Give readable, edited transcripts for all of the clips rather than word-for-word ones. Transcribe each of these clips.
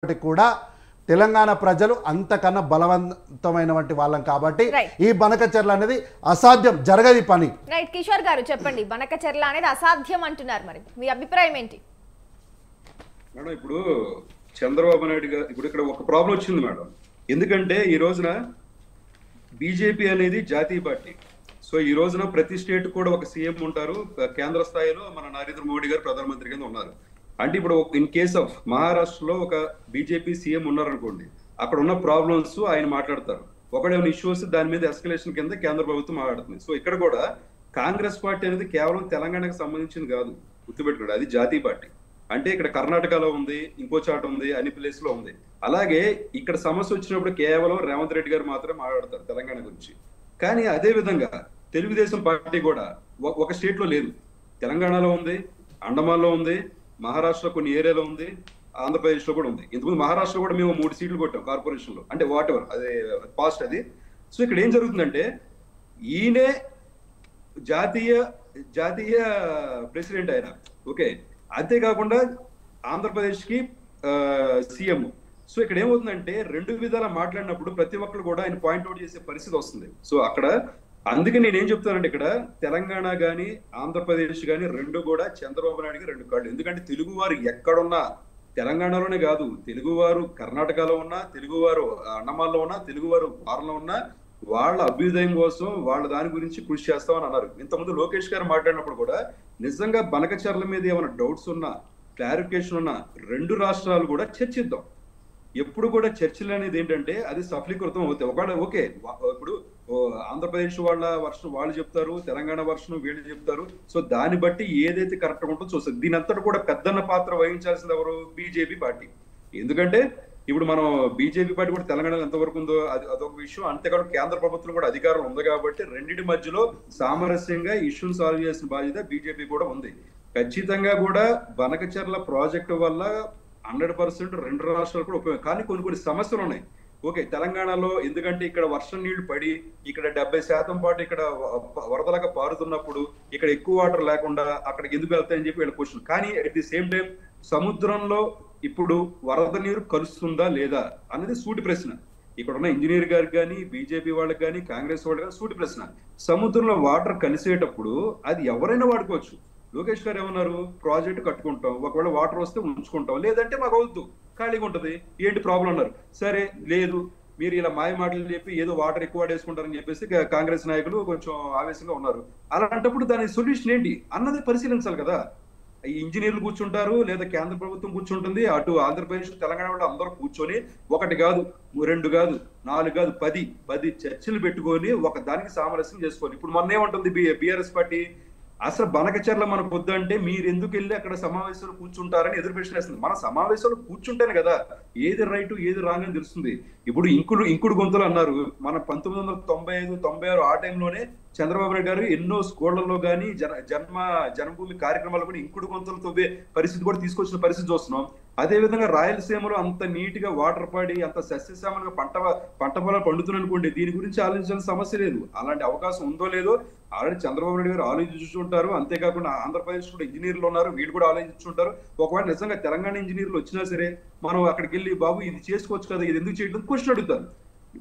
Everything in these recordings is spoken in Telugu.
కూడా తెలంగాణ ప్రజలు అంతకన్నా బలవంతమైనటువంటి వాళ్ళం కాబట్టి ఈ బనకచెర్ల అనేది అసాధ్యం, జరగది పని. రైట్, కిషోర్ గారు చెప్పండి, బనకచెర్ల అనేది అసాధ్యం అంటున్నారు, మరి మీ అభిప్రాయం ఏంటి? మేడం, ఇప్పుడు చంద్రబాబు నాయుడు గారు ఇప్పుడు ఇక్కడ ఒక ప్రాబ్లం వచ్చింది మేడం. ఎందుకంటే ఈ రోజున బీజేపీ అనేది జాతీయ పార్టీ. సో ఈ రోజున ప్రతి స్టేట్ కూడా ఒక సీఎం ఉంటారు, కేంద్ర స్థాయిలో మన నరేంద్ర మోడీ గారు ప్రధానమంత్రి కింద ఉన్నారు. అంటే ఇప్పుడు ఇన్ కేస్ ఆఫ్ మహారాష్ట్రలో ఒక బీజేపీ సీఎం ఉన్నారనుకోండి, అక్కడ ఉన్న ప్రాబ్లమ్స్ ఆయన మాట్లాడతారు. ఒకడేమైనా ఇష్యూస్ దాని మీద ఎస్కలేషన్ కింద కేంద్ర ప్రభుత్వం మాట్లాడుతుంది. సో ఇక్కడ కూడా కాంగ్రెస్ పార్టీ అనేది కేవలం తెలంగాణకు సంబంధించింది కాదు, గుర్తుపెట్టుకోండి, అది జాతీయ పార్టీ. అంటే ఇక్కడ కర్ణాటకలో ఉంది, ఇంకో చాట ఉంది, అన్ని ప్లేస్ లో ఉంది. అలాగే ఇక్కడ సమస్య వచ్చినప్పుడు కేవలం రేవంత్ రెడ్డి గారు మాత్రమే మాట్లాడతారు తెలంగాణ గురించి. కానీ అదే విధంగా తెలుగుదేశం పార్టీ కూడా ఒక స్టేట్ లో లేదు, తెలంగాణలో ఉంది, అండమాన్లో ఉంది, మహారాష్ట్ర కొన్ని ఏరియాలో ఉంది, ఆంధ్రప్రదేశ్ లో కూడా ఉంది. ఇంతకుముందు మహారాష్ట్ర కూడా మేము 3 సీట్లు కొట్టాం కార్పొరేషన్ లో, అంటే వాట్ ఎవర్ అదే పాస్ట్ అది. సో ఇక్కడ ఏం జరుగుతుందంటే ఈయనే జాతీయ ప్రెసిడెంట్ ఆయన, ఓకే, అంతేకాకుండా ఆంధ్రప్రదేశ్ కి సీఎం. సో ఇక్కడ ఏమవుతుందంటే రెండు విధాలా మాట్లాడినప్పుడు ప్రతి ఒక్కరు కూడా ఆయన పాయింట్అవుట్ చేసే పరిస్థితి వస్తుంది. సో అక్కడ అందుకే నేనేం చెప్తానంటే ఇక్కడ తెలంగాణ గాని ఆంధ్రప్రదేశ్ గాని రెండు కూడా చంద్రబాబు నాయుడుకి రెండు కాళ్ళు. ఎందుకంటే తెలుగువారు ఎక్కడున్నా, తెలంగాణలోనే కాదు, తెలుగువారు కర్ణాటకలో ఉన్నా, తెలుగువారు అండమాన్లో ఉన్నా, తెలుగువారు ఫారెన్లో ఉన్నా, వాళ్ళ అభ్యుదయం కోసం వాళ్ళ దాని గురించి కృషి చేస్తామని అన్నారు. ఇంతకుముందు లోకేష్ గారు మాట్లాడినప్పుడు కూడా నిజంగా బనకచెర్ల మీద ఏమైనా డౌట్స్ ఉన్నా, క్లారిఫికేషన్ ఉన్నా రెండు రాష్ట్రాలు కూడా చర్చిద్దాం. ఎప్పుడు కూడా చర్చలు అనేది ఏంటంటే అది సఫలీకృతం అవుతాయి. ఒకవేళ ఓకే, ఇప్పుడు ఆంధ్రప్రదేశ్ వాళ్ళ వర్షన్ వాళ్ళు చెప్తారు, తెలంగాణ వర్షన్ వీళ్ళు చెప్తారు. సో దాన్ని బట్టి ఏదైతే కరెక్ట్ ఉంటుందో చూస్తుంది. దీని అంతటి కూడా పెద్దన్న పాత్ర వహించాల్సింది ఎవరు? BJP party. ఎందుకంటే ఇప్పుడు మనం బీజేపీ పార్టీ కూడా తెలంగాణలో ఎంతవరకు ఉందో అదొక విషయం. అంతేకాదు కేంద్ర ప్రభుత్వం కూడా అధికారం ఉంది కాబట్టి రెండింటి మధ్యలో సామరస్యంగా ఇష్యూని సాల్వ్ చేసిన బాధ్యత బీజేపీ కూడా ఉంది. ఖచ్చితంగా కూడా బనకచెర్ల ప్రాజెక్టు వల్ల 100% రెండు రాష్ట్రాలు కూడా ఉపయోగం. కానీ కొన్ని సమస్యలు ఉన్నాయి. ఓకే, తెలంగాణలో ఎందుకంటే ఇక్కడ వర్షం నీళ్లు పడి ఇక్కడ 70% పాటు ఇక్కడ వరదలాగా పారుతున్నప్పుడు ఇక్కడ ఎక్కువ వాటర్ లేకుండా అక్కడికి ఎందుకు వెళ్తాయని చెప్పి వీళ్ళ క్వశ్చన్. కానీ అట్ ది సేమ్ టైం సముద్రంలో ఇప్పుడు వరద నీరు కలుస్తుందా లేదా అనేది సూటి ప్రశ్న. ఇక్కడ ఉన్న ఇంజనీర్ గారికి కానీ, బీజేపీ వాళ్ళకి కానీ, కాంగ్రెస్ వాళ్ళకి కానీ సూటి ప్రశ్న. సముద్రంలో వాటర్ కలిసేటప్పుడు అది ఎవరైనా వాడుకోవచ్చు. లోకేష్ గారు ఏమన్నారు? ప్రాజెక్ట్ కట్టుకుంటాం, ఒకవేళ వాటర్ వస్తే ఉంచుకుంటాం, లేదంటే మాకు అవద్దు, ఖాళీగా ఉంటది, ఏంటి ప్రాబ్లం అన్నారు. సరే, లేదు మీరు ఇలా మాయ మాటలు చెప్పి ఏదో వాటర్ ఎక్కువ వాడేసుకుంటారని చెప్పేసి కాంగ్రెస్ నాయకులు కొంచెం ఆవేశంగా ఉన్నారు. అలాంటప్పుడు దాని సొల్యూషన్ ఏంటి అన్నది పరిశీలించాలి కదా. ఈ ఇంజనీర్లు కూర్చుంటారు, లేదా కేంద్ర ప్రభుత్వం కూర్చుంటుంది, అటు ఆంధ్రప్రదేశ్ తెలంగాణ వాళ్ళు అందరూ కూర్చొని ఒకటి కాదు, రెండు కాదు, 4 కాదు, 10 చర్చలు పెట్టుకొని ఒక దానికి సామరస్యం చేసుకోవాలి. ఇప్పుడు మొన్న ఏమంటుంది బీఆర్ఎస్ పార్టీ? అసలు బనకచెర్ల మనకు వద్దంటే మీరు ఎందుకు వెళ్ళి అక్కడ సమావేశాలు కూర్చుంటారని ఎదురు ప్రశ్న వేస్తుంది. మన సమావేశాలు కూర్చుంటేనే కదా ఏది రైట్ ఏది రాంగ్ అని తెలుస్తుంది. ఇప్పుడు ఇంకుడు గొంతులు అన్నారు. మన 1995, 96 ఆ టైంలోనే చంద్రబాబు నాయుడు గారు ఎన్నో స్కూళ్లలో కానీ జన్మభూమి కార్యక్రమాలు కూడా ఇంకుడు గొంతులు తవ్వే పరిస్థితి కూడా తీసుకొచ్చిన పరిస్థితి చూస్తున్నాం. అదే విధంగా రాయలసీమలో అంత నీట్ గా వాటర్ పడి అంత సస్యశ్యామలంగా పంట పొలాలు పండుతున్ననుకోండి, దీని గురించి ఆలోచించాల్సిన సమస్య లేదు. అలాంటి అవకాశం ఉందో లేదో ఆల్రెడీ చంద్రబాబు నాయుడు గారు ఆలోచించుంటారు. అంతేకాకుండా ఆంధ్రప్రదేశ్ కూడా ఇంజనీర్లు ఉన్నారు, వీళ్ళు కూడా ఆలోచించుంటారు. ఒకవేళ నిజంగా తెలంగాణ ఇంజనీర్లు వచ్చినా సరే మనం అక్కడికి వెళ్ళి బాబు ఇది చేసుకోవచ్చు కదా, ఇది ఎందుకు చేయడం క్వశ్చన్ అడుగుతారు.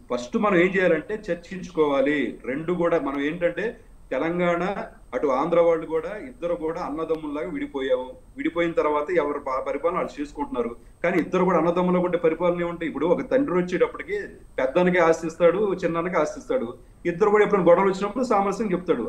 ఫస్ట్ మనం ఏం చేయాలంటే చర్చించుకోవాలి. రెండు కూడా మనం ఏంటంటే తెలంగాణ అటు ఆంధ్ర వాళ్ళు కూడా ఇద్దరు కూడా అన్నదమ్ముల్లాగా విడిపోయిన తర్వాత ఎవరు పరిపాలన వాళ్ళు చేసుకుంటున్నారు. కానీ ఇద్దరు కూడా అన్నదమ్ములకు ఉంటే పరిపాలన ఏముంటాయి? ఇప్పుడు ఒక తండ్రి వచ్చేటప్పటికి పెద్దానికి ఆశిస్తాడు, చిన్నానికి ఆశిస్తాడు. ఇద్దరు కూడా ఎప్పుడైనా గొడవలు వచ్చినప్పుడు సామరస్యం చెప్తాడు.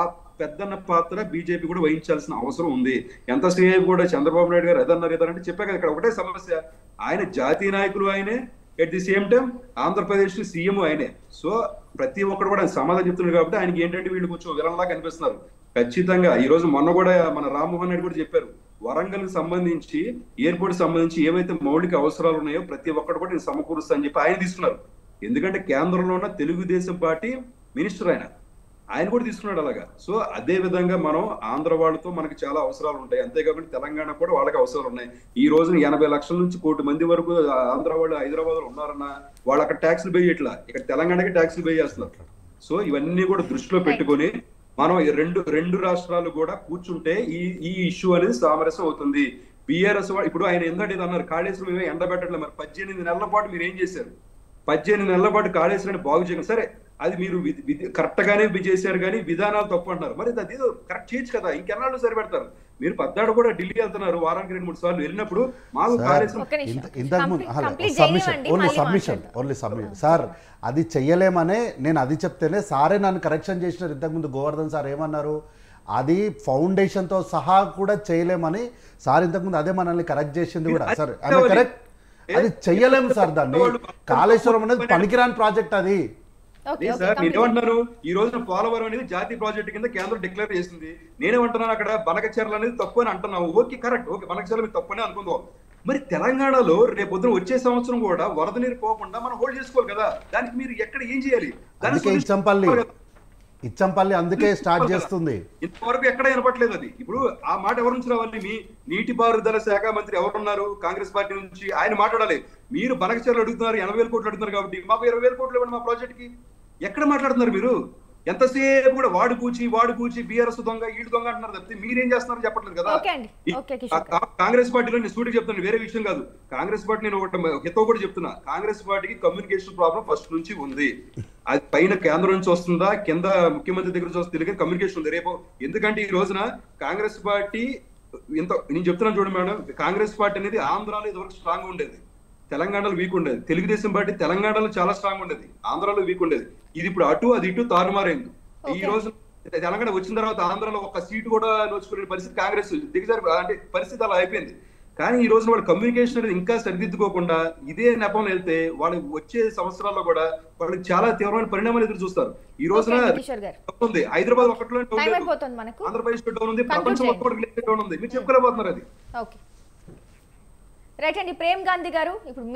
ఆ పెద్దన్న పాత్ర బీజేపీ కూడా వహించాల్సిన అవసరం ఉంది. ఎంతసేపు కూడా చంద్రబాబు నాయుడు గారు ఎదన్నారంటే చెప్పా కదా, ఇక్కడ ఒకటే సమస్య, ఆయన జాతీయ నాయకులు ఆయనే, at the same time Andhra Pradesh CM ఆయనే. సో ప్రతి ఒక్కరు కూడా సమాధానం చెప్తున్నారు కాబట్టి ఆయనకి ఏంటంటే వీళ్ళు కొంచెం విలన్లా కనిపిస్తున్నారు. ఖచ్చితంగా ఈ రోజు మొన్న కూడా మన రామ్మోహన్ రెడ్డి కూడా చెప్పారు, వరంగల్ కి సంబంధించి ఎయిర్పోర్ట్ సంబంధించి ఏవైతే మౌలిక అవసరాలు ఉన్నాయో ప్రతి ఒక్కరు కూడా నేను సమకూరుస్తా అని చెప్పి ఆయన తీసుకున్నారు. ఎందుకంటే కేంద్రంలో ఉన్న తెలుగుదేశం పార్టీ మినిస్టర్ ఆయన కూడా తీసుకున్నాడు అలాగా. సో అదే విధంగా మనం ఆంధ్ర వాళ్ళతో మనకి చాలా అవసరాలు ఉంటాయి, అంతేకాకుండా తెలంగాణ కూడా వాళ్ళకి అవసరాలు ఉన్నాయి. ఈ రోజున 80 లక్షల నుంచి 1 కోటి మంది వరకు ఆంధ్ర వాళ్ళు హైదరాబాద్ లో ఉన్నారన్నా వాళ్ళు అక్కడ ట్యాక్స్లు పే చేయట్లా, ఇక్కడ తెలంగాణకి ట్యాక్స్లు పే చేస్తున్నారు. సో ఇవన్నీ కూడా దృష్టిలో పెట్టుకొని మనం రెండు రాష్ట్రాలు కూడా కూర్చుంటే ఈ ఇష్యూ అనేది సామరస్యం అవుతుంది. బీఆర్ఎస్ ఇప్పుడు ఆయన ఏంటంటే అన్నారు కాళేశ్వరం ఏమో ఎండబెట్టట్లేదు. మరి 18 నెలల పాటు మీరు ఏం చేశారు? 18 నెలల పాటు కాళేశ్వరాన్ని బాగు చేయడం సరే, అది మీరు కరెక్ట్ గానే చేశారు, కానీ విధానాలు తప్పు అంటున్నారు. మరి అది కరెక్ట్ చేయొచ్చు కదా, ఇంకెన్నాళ్ళు సరిపెడతారు? మీరు 17 కూడా ఢిల్లీ వెళ్తున్నారు, వారానికి 2-3 సార్లు వెళ్ళినప్పుడు మాకు కాళేశ్వరం ఓన్లీ సబ్మిషన్ సార్, అది చెయ్యలేమనే నేను అది చెప్తేనే సారే నన్ను కరెక్షన్ చేసినారు. ఇంతకుముందు గోవర్ధన్ సార్ ఏమన్నారు, అది ఫౌండేషన్తో సహా కూడా చేయలేమని సార్ ఇంతకుముందు అదే మనల్ని కరెక్ట్ చేసింది కూడా. సార్ ఆమె కరెక్ట్, అది చెయ్యలేము సార్. దాన్ని కాళేశ్వరం అనేది పనికిరాని ప్రాజెక్ట్ అది. సార్ నేనేమంటున్నాను, ఈ రోజున పోలవరం అనేది జాతీయ ప్రాజెక్ట్ కింద కేంద్రం డిక్లేర్ చేసింది. నేనేమంటున్నాను, అక్కడ బనకచెర్ల అనేది తప్పు అని అంటున్నావు. ఓకే కరెక్ట్, ఓకే బనకచెర్ల మీద తప్పు అని అనుకుందాం. మరి తెలంగాణలో రేపు పొద్దున వచ్చే సంవత్సరం కూడా వరద నీరు పోకుండా మనం హోల్డ్ చేసుకోవాలి కదా. దానికి మీరు ఎక్కడ ఏం చేయాలి? ఇచ్చంపల్లి అందుకే స్టార్ట్ చేస్తుంది. ఇంతవరకు ఎక్కడ వినపట్లేదు అది. ఇప్పుడు ఆ మాట ఎవరి నుంచి రావాలి? మీ నీటిపారుదల శాఖ మంత్రి ఎవరున్నారు కాంగ్రెస్ పార్టీ నుంచి, ఆయన మాట్లాడాలి. మీరు బనకచెర్లు అడుగుతున్నారు, 80,000 కోట్లు అడుగుతున్నారు కాబట్టి మాకు 20,000 కోట్లు ఇవ్వండి మా ప్రాజెక్ట్ కి. ఎక్కడ మాట్లాడుతున్నారు మీరు? ఎంతసేపు కూడా వాడు పూచి బీఆర్ఎస్ దొంగ ఈడు దొంగ అంటున్నారు తప్పితే మీరేం చేస్తున్నారో చెప్పట్లేదు కదా. కాంగ్రెస్ పార్టీలో నేను సూటిగా చెప్తాను, వేరే విషయం కాదు. కాంగ్రెస్ పార్టీ నేను ఒకటి హితవు కూడా చెప్తున్నా, కాంగ్రెస్ పార్టీకి కమ్యూనికేషన్ ప్రాబ్లం ఫస్ట్ నుంచి ఉంది. అది పైన కేంద్రం నుంచి వస్తుందా, కింద ముఖ్యమంత్రి దగ్గర నుంచి వస్తుంది, కమ్యూనికేషన్ ఉంది రేపు. ఎందుకంటే ఈ రోజున కాంగ్రెస్ పార్టీ నేను చెప్తున్నాను చూడండి మేడం, కాంగ్రెస్ పార్టీ అనేది ఆంధ్రాలో ఇదివరకు స్ట్రాంగ్ ఉండేది, తెలంగాణలో వీక్ ఉండేది. తెలుగుదేశం పార్టీ తెలంగాణలో చాలా స్ట్రాంగ్ ఉండేది, ఆంధ్రాలో వీక్ ఉండేది. ఇది ఇప్పుడు అటు అది ఇటు తారుమారైంది. ఈ రోజు తెలంగాణ వచ్చిన తర్వాత ఆంధ్రాలో ఒక సీటు కూడా నోచుకునే పరిస్థితి కాంగ్రెస్ దిగజారి, అంటే పరిస్థితి అలా అయిపోయింది. కానీ ఈ రోజున వాళ్ళ కమ్యూనికేషన్ అనేది ఇంకా సరిదిద్దుకోకుండా ఇదే నెపంలో వెళ్తే వాళ్ళు వచ్చే సంవత్సరాల్లో కూడా వాళ్ళకి చాలా తీవ్రమైన పరిణామాలు ఎదురు చూస్తారు. ఈ రోజున ఉంది హైదరాబాద్ ఒకటిలో డౌన్, ఆంధ్రప్రదేశ్ డౌన్ ఉంది, ప్రపంచం మొత్తం డౌన్ ఉంది. మీరు చెప్పుకోలేకపోతున్నారు అది. రైట్ అండి ప్రేమ్ గాంధీ గారు. ఇప్పుడు